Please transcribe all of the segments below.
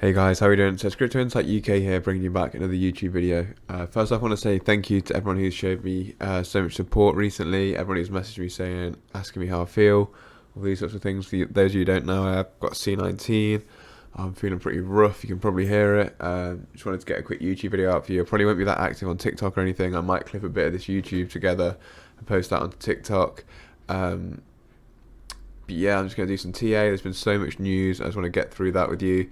Hey guys, how are you doing? So it's Crypto Insight UK here, bringing you back another YouTube video. First off, I want to say thank you to everyone who's showed me so much support recently. Everyone who's messaged me saying, asking me how I feel, all these sorts of things. For those of you who don't know, I've got C19. I'm feeling pretty rough. You can probably hear it. Just wanted to get a quick YouTube video out for you. I probably won't be that active on TikTok or anything. I might clip a bit of this YouTube together and post that onto TikTok. But yeah, I'm just going to do some TA. There's been so much news. I just want to get through that with you.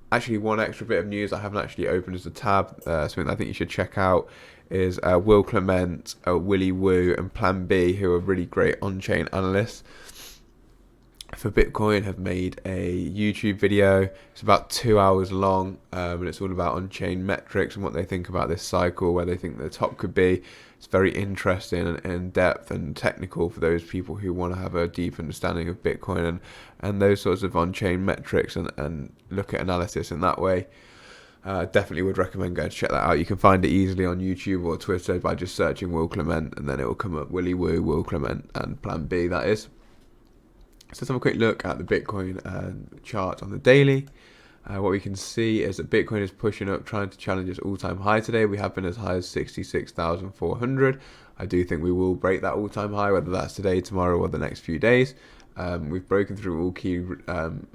Actually, one extra bit of news I haven't actually opened as a tab, something I think you should check out is Will Clement, Willy Woo, and Plan B, who are really great on-chain analysts for Bitcoin, have made a YouTube video. It's about 2 hours long, and it's all about on-chain metrics and what they think about this cycle, where they think the top could be. It's very interesting and in depth and technical for those people who want to have a deep understanding of Bitcoin and those sorts of on-chain metrics and look at analysis in that way. Definitely would recommend going to check that out. You can find it easily on YouTube or Twitter by just searching Will Clement, and then it will come up Willy Woo, Will Clement, and Plan B, that is. So let's have a quick look at the Bitcoin chart on the daily. What we can see is that Bitcoin is pushing up, trying to challenge its all-time high today. We have been as high as 66,400. I do think we will break that all-time high, whether that's today, tomorrow, or the next few days. We've broken through all key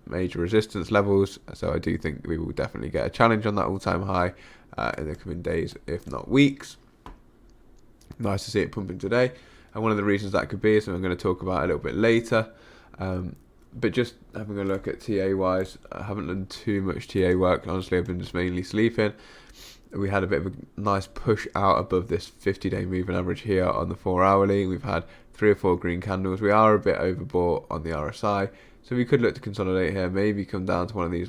major resistance levels, so I do think we will definitely get a challenge on that all-time high in the coming days, if not weeks. Nice to see it pumping today, and one of the reasons that could be is something I'm going to talk about a little bit later. But just having a look at TA wise, I haven't done too much TA work. Honestly, I've been just mainly sleeping. We had a bit of a nice push out above this 50-day moving average here on the 4-hourly. We've had 3 or 4 green candles. We are a bit overbought on the RSI, so we could look to consolidate here, maybe come down to one of these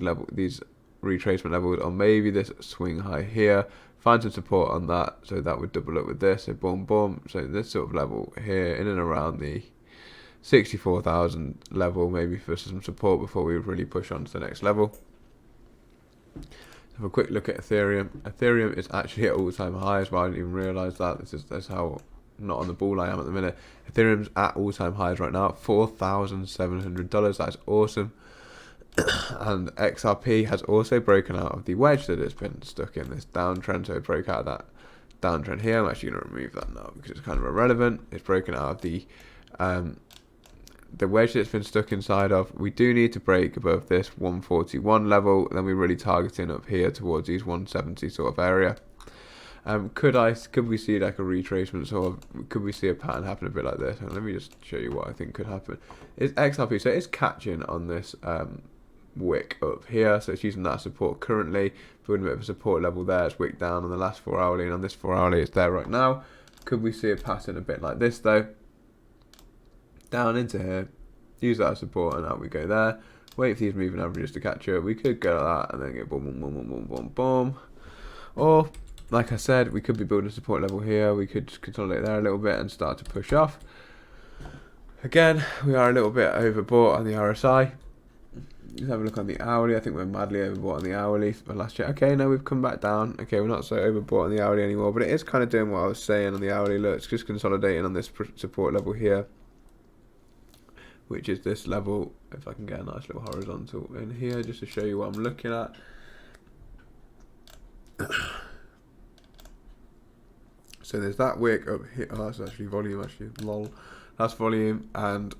retracement levels, or maybe this swing high here. Find some support on that, so that would double up with this. So boom, boom. So this sort of level here, in and around the 64,000 level, maybe for some support before we really push on to the next level. Have a quick look at Ethereum. Ethereum is actually at all-time highs, but I didn't even realize that. That's how not on the ball I am at the minute. Ethereum's at all-time highs right now, $4,700. That's awesome. And XRP has also broken out of the wedge that it's been stuck in, this downtrend. So it broke out of that downtrend here. I'm actually going to remove that now because it's kind of irrelevant. It's broken out of the wedge that it's been stuck inside of. We do need to break above this 141 level, then we're really targeting up here towards these 170 sort of area. Could we see like a retracement sort of, could we see a pattern happen a bit like this? And let me just show you what I think could happen. It's XRP, so it's catching on this wick up here, so it's using that support currently, putting a bit of a support level there. It's wicked down on the last 4-hourly, and on this 4-hourly it's there right now. Could we see a pattern a bit like this though? Down into here, use that as support, and out we go there. Wait for these moving averages to catch up. We could go like that and then get boom, boom, boom, boom, boom, boom, boom. Or, like I said, we could be building a support level here. We could just consolidate there a little bit and start to push off. Again, we are a little bit overbought on the RSI. Let's have a look on the hourly. I think we're madly overbought on the hourly for last check. Okay, now we've come back down. Okay, we're not so overbought on the hourly anymore, but it is kind of doing what I was saying on the hourly. Look, it's just consolidating on this support level here, which is this level. If I can get a nice little horizontal in here just to show you what I'm looking at. So there's that wick up here. Oh, that's actually volume, actually. Lol. That's volume, and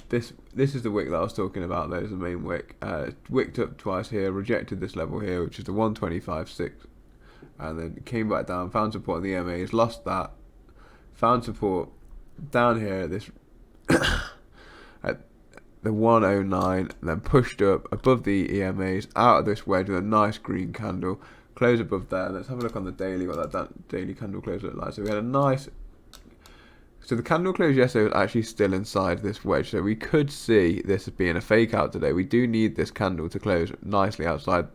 this is the wick that I was talking about. There's the main wick. Wicked up twice here, rejected this level here, which is the 125.6, and then came back down, found support on the EMAs, lost that, found support down here at this at the 109, and then pushed up above the EMAs, out of this wedge with a nice green candle, close above there. Let's have a look on the daily, what that daily candle close looked like. So we had a nice, so the candle close yesterday was actually still inside this wedge, so we could see this as being a fake out today. We do need this candle to close nicely outside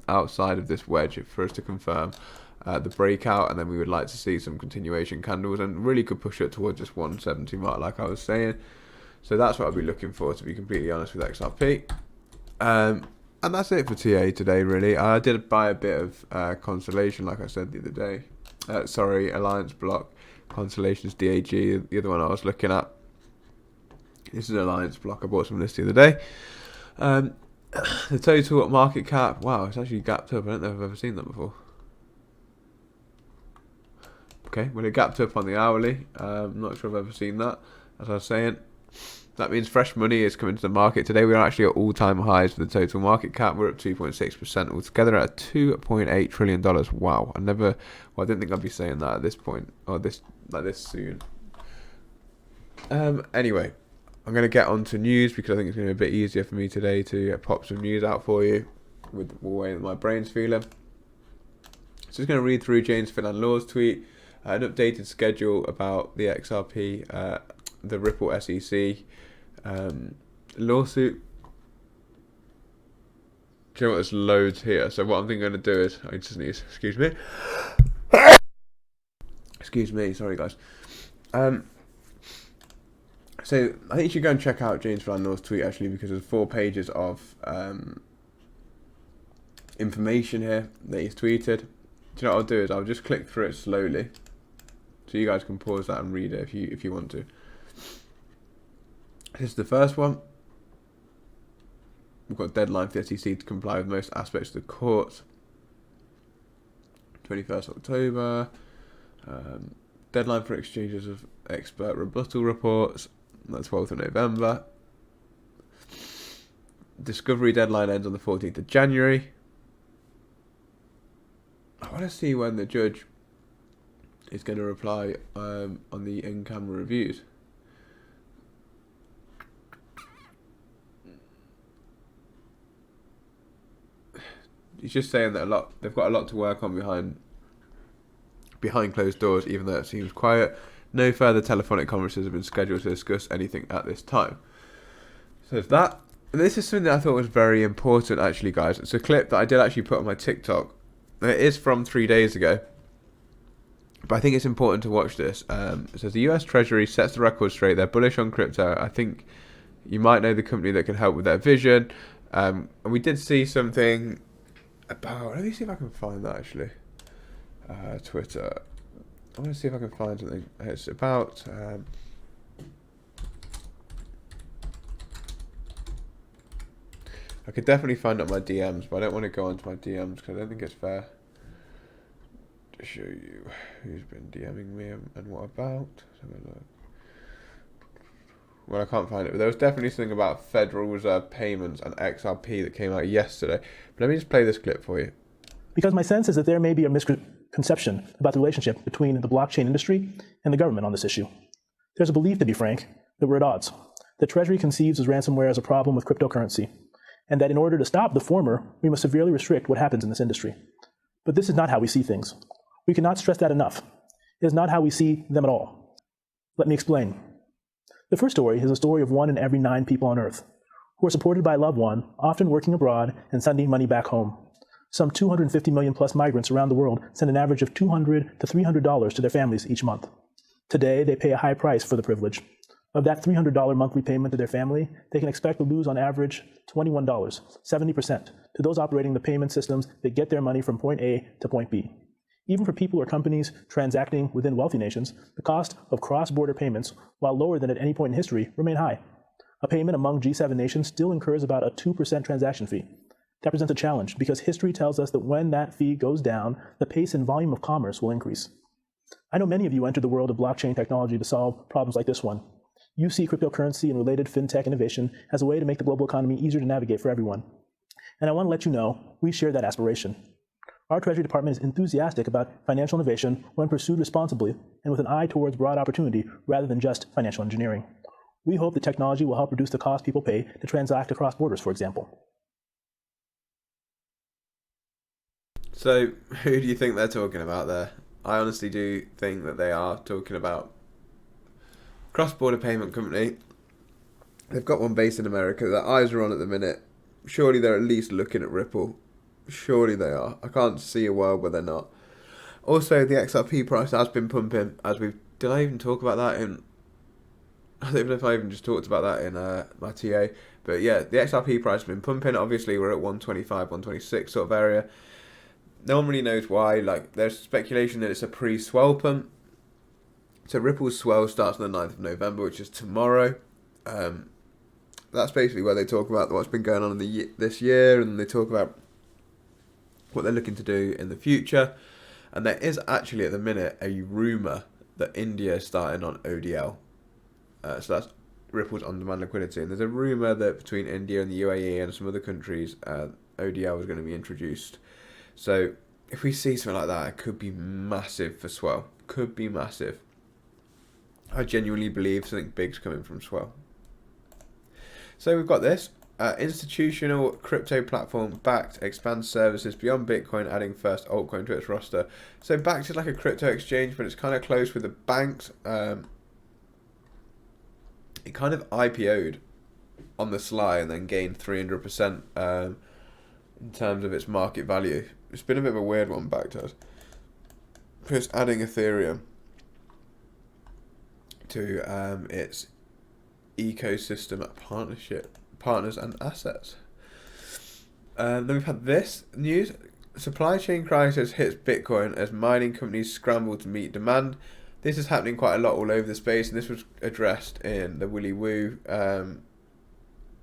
of this wedge for us to confirm the breakout, and then we would like to see some continuation candles and really could push it towards this 170 mark, like I was saying. So that's what I'll be looking for, to be completely honest, with XRP. And that's it for TA today, really. I did buy a bit of Constellation, like I said the other day. Alliance Block. Constellation's DAG, the other one I was looking at. This is Alliance Block. I bought some of this the other day. The total market cap, wow, it's actually gapped up. I don't know if I've ever seen that before. Okay, well, it gapped up on the hourly. I'm not sure I've ever seen that. As I was saying, that means fresh money is coming to the market. Today we are actually at all-time highs for the total market cap. We're up 2.6% altogether at $2.8 trillion. Wow, I didn't think I'd be saying that at this point, or this soon. Anyway, I'm going to get on to news because I think it's going to be a bit easier for me today to pop some news out for you with the way that my brain's feeling. So just going to read through James Finland Law's tweet, an updated schedule about the XRP, the Ripple SEC lawsuit. Do you know what? There's loads here. So what I'm going to do is, I just sneeze. Excuse me. Excuse me. Sorry, guys. So I think you should go and check out James Finland Law's tweet actually, because there's 4 pages of information here that he's tweeted. Do you know what I'll do is I'll just click through it slowly, so you guys can pause that and read it if you want to. This is the first one. We've got a deadline for the SEC to comply with most aspects of the court. 21st October. Deadline for exchanges of expert rebuttal reports. That's 12th of November. Discovery deadline ends on the 14th of January. I want to see when the judge is going to reply on the in-camera reviews. He's just saying that they've got a lot to work on behind closed doors, even though it seems quiet. No further telephonic conferences have been scheduled to discuss anything at this time. So if that, this is something that I thought was very important actually, guys. It's a clip that I did actually put on my TikTok. And it is from 3 days ago, but I think it's important to watch this. It says the US Treasury sets the record straight. They're bullish on crypto. I think you might know the company that can help with their vision. And we did see something about, let me see if I can find that actually. Twitter. I want to see if I can find something. It's about I could definitely find out my DMs, but I don't want to go onto my DMs because I don't think it's fair to show you who's been DMing me and what about. Let's have a look. Well, I can't find it, but there was definitely something about Federal Reserve payments and XRP that came out yesterday. But let me just play this clip for you. Because my sense is that there may be a misconception about the relationship between the blockchain industry and the government on this issue. There's a belief, to be frank, that we're at odds. The Treasury conceives as ransomware as a problem with cryptocurrency, and that in order to stop the former, we must severely restrict what happens in this industry. But this is not how we see things. We cannot stress that enough. It is not how we see them at all. Let me explain. The first story is a story of 1 in every 9 people on Earth who are supported by a loved one, often working abroad and sending money back home. Some 250 million plus migrants around the world send an average of $200 to $300 to their families each month. Today, they pay a high price for the privilege. Of that $300 monthly payment to their family, they can expect to lose on average $21, 70%, to those operating the payment systems that get their money from point A to point B. Even for people or companies transacting within wealthy nations, the cost of cross-border payments, while lower than at any point in history, remain high. A payment among G7 nations still incurs about a 2% transaction fee. That presents a challenge because history tells us that when that fee goes down, the pace and volume of commerce will increase. I know many of you entered the world of blockchain technology to solve problems like this one. You see cryptocurrency and related fintech innovation as a way to make the global economy easier to navigate for everyone. And I want to let you know, we share that aspiration. Our Treasury Department is enthusiastic about financial innovation when pursued responsibly and with an eye towards broad opportunity rather than just financial engineering. We hope that technology will help reduce the cost people pay to transact across borders, for example. So, who do you think they're talking about there? I honestly do think that they are talking about cross-border payment company. They've got one based in America. Their eyes are on at the minute. Surely they're at least looking at Ripple. Surely they are. I can't see a world where they're not. Also, the XRP price has been pumping. Did I even talk about that in? I don't know if I even just talked about that in my TA. But yeah, the XRP price has been pumping. Obviously, we're at 125, 126 sort of area. No one really knows why. Like, there's speculation that it's a pre-Swell pump. So Ripple's Swell starts on the 9th of November, which is tomorrow. That's basically where they talk about what's been going on in this year, and they talk about what they're looking to do in the future. And there is actually at the minute a rumour that India is starting on ODL. So that's Ripple's on-demand liquidity. And there's a rumour that between India and the UAE and some other countries, ODL is going to be introduced. So if we see something like that, it could be massive for Swell. Could be massive. I genuinely believe something big's coming from Swell. So we've got this. Institutional crypto platform Backed expands services beyond Bitcoin, adding first altcoin to its roster. So Backed is like a crypto exchange, but it's kind of close with the banks. It kind of IPO'd on the sly and then gained 300% in terms of its market value. It's been a bit of a weird one, Backed has. It's adding Ethereum to its ecosystem partners and assets. Then we've had this news. Supply chain crisis hits Bitcoin as mining companies scramble to meet demand. This is happening quite a lot all over the space, and this was addressed in the Willy Woo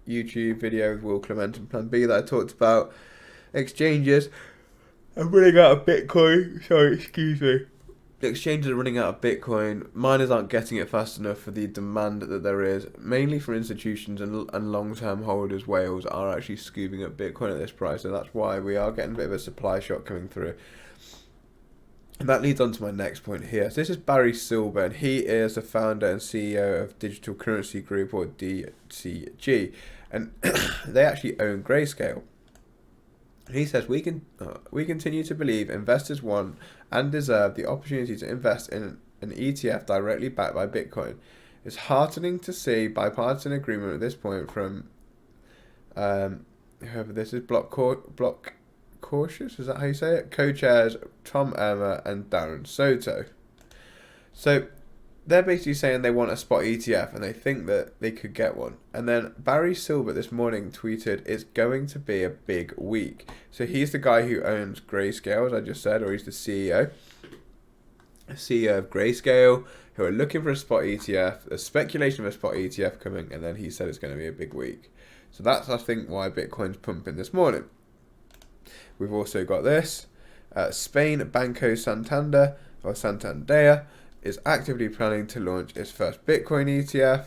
YouTube video with Will Clement and Plan B that I talked about. Exchanges are running out of Bitcoin. Sorry, excuse me. The exchanges are running out of Bitcoin. Miners aren't getting it fast enough for the demand that there is, mainly for institutions and long-term holders. Whales are actually scooping up Bitcoin at this price, so that's why we are getting a bit of a supply shock coming through. And that leads on to my next point here. So this is Barry Silbert, and he is the founder and CEO of Digital Currency Group, or DCG, and they actually own Grayscale. He says, we continue to believe investors want and deserve the opportunity to invest in an ETF directly backed by Bitcoin. It's heartening to see bipartisan agreement at this point from whoever this is, Block Cautious, is that how you say it? Co-chairs Tom Emmer and Darren Soto. So they're basically saying they want a spot ETF and they think that they could get one. And then Barry Silbert this morning tweeted, it's going to be a big week. So he's the guy who owns Grayscale, as I just said, or he's the CEO of Grayscale, who are looking for a spot ETF. There's speculation of a spot ETF coming, and then he said it's going to be a big week. So that's, I think, why Bitcoin's pumping this morning. We've also got this. Spain Banco Santander, or Santander, is actively planning to launch its first Bitcoin ETF.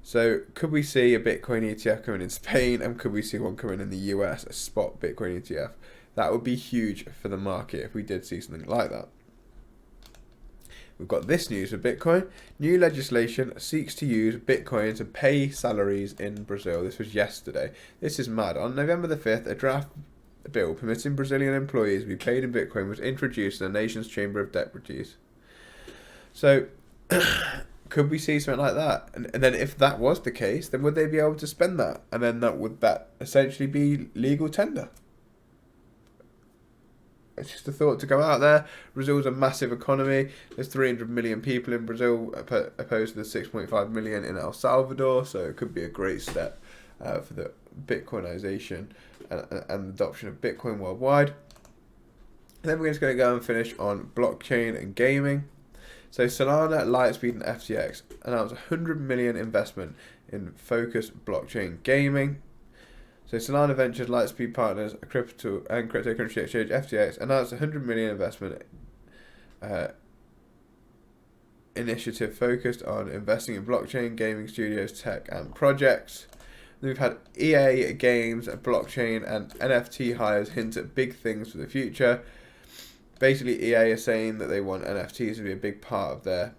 So could we see a Bitcoin ETF coming in Spain, and could we see one coming in the US, a spot Bitcoin ETF? That would be huge for the market if we did see something like that. We've got this news of Bitcoin. New legislation seeks to use Bitcoin to pay salaries in Brazil. This was yesterday. This is mad. On November the 5th, a draft bill permitting Brazilian employees to be paid in Bitcoin was introduced in the nation's Chamber of Deputies. So, could we see something like that? And then if that was the case, then would they be able to spend that? And then would that essentially be legal tender? It's just a thought to go out there. Brazil's a massive economy. There's 300 million people in Brazil opposed to the 6.5 million in El Salvador. So it could be a great step for the Bitcoinization and adoption of Bitcoin worldwide. And then we're just going to go and finish on blockchain and gaming. So Solana, Lightspeed and FTX announced $100 million investment in focused blockchain gaming. So Solana Ventures, Lightspeed Partners, cryptocurrency exchange FTX announced $100 million investment initiative focused on investing in blockchain, gaming studios, tech and projects. Then we've had EA Games, blockchain and NFT hires hint at big things for the future. Basically, EA is saying that they want NFTs to be a big part of their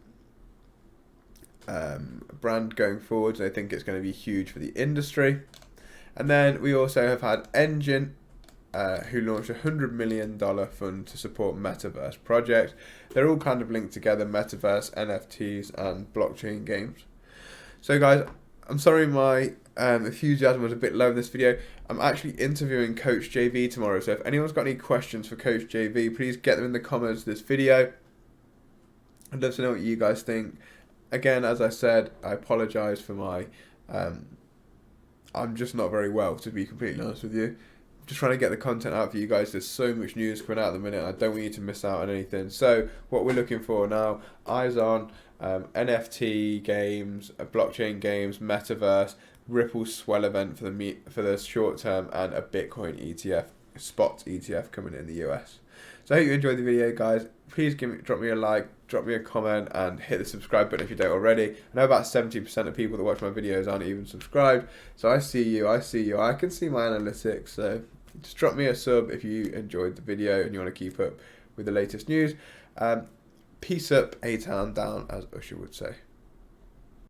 brand going forward. They think it's going to be huge for the industry. And then we also have had Engine, who launched a $100 million fund to support metaverse projects. They're all kind of linked together, metaverse, NFTs, and blockchain games. So guys, I'm sorry my enthusiasm was a bit low in this video. I'm actually interviewing Coach JV tomorrow, so if anyone's got any questions for Coach JV, please get them in the comments of this video. I'd love to know what you guys think. Again, as I said, I apologise for my... I'm just not very well, to be completely honest with you. I'm just trying to get the content out for you guys. There's so much news coming out at the minute. I don't want you to miss out on anything. So what we're looking for now, eyes on NFT games, blockchain games, metaverse, Ripple Swell event for the short term, and a Bitcoin ETF, spot ETF coming in the US. So I hope you enjoyed the video, guys. Please drop me a like, drop me a comment, and hit the subscribe button if you don't already. I know about 70% of people that watch my videos aren't even subscribed. So I see you. I can see my analytics. So just drop me a sub if you enjoyed the video and you want to keep up with the latest news. Peace up, A-Town down, as Usher would say.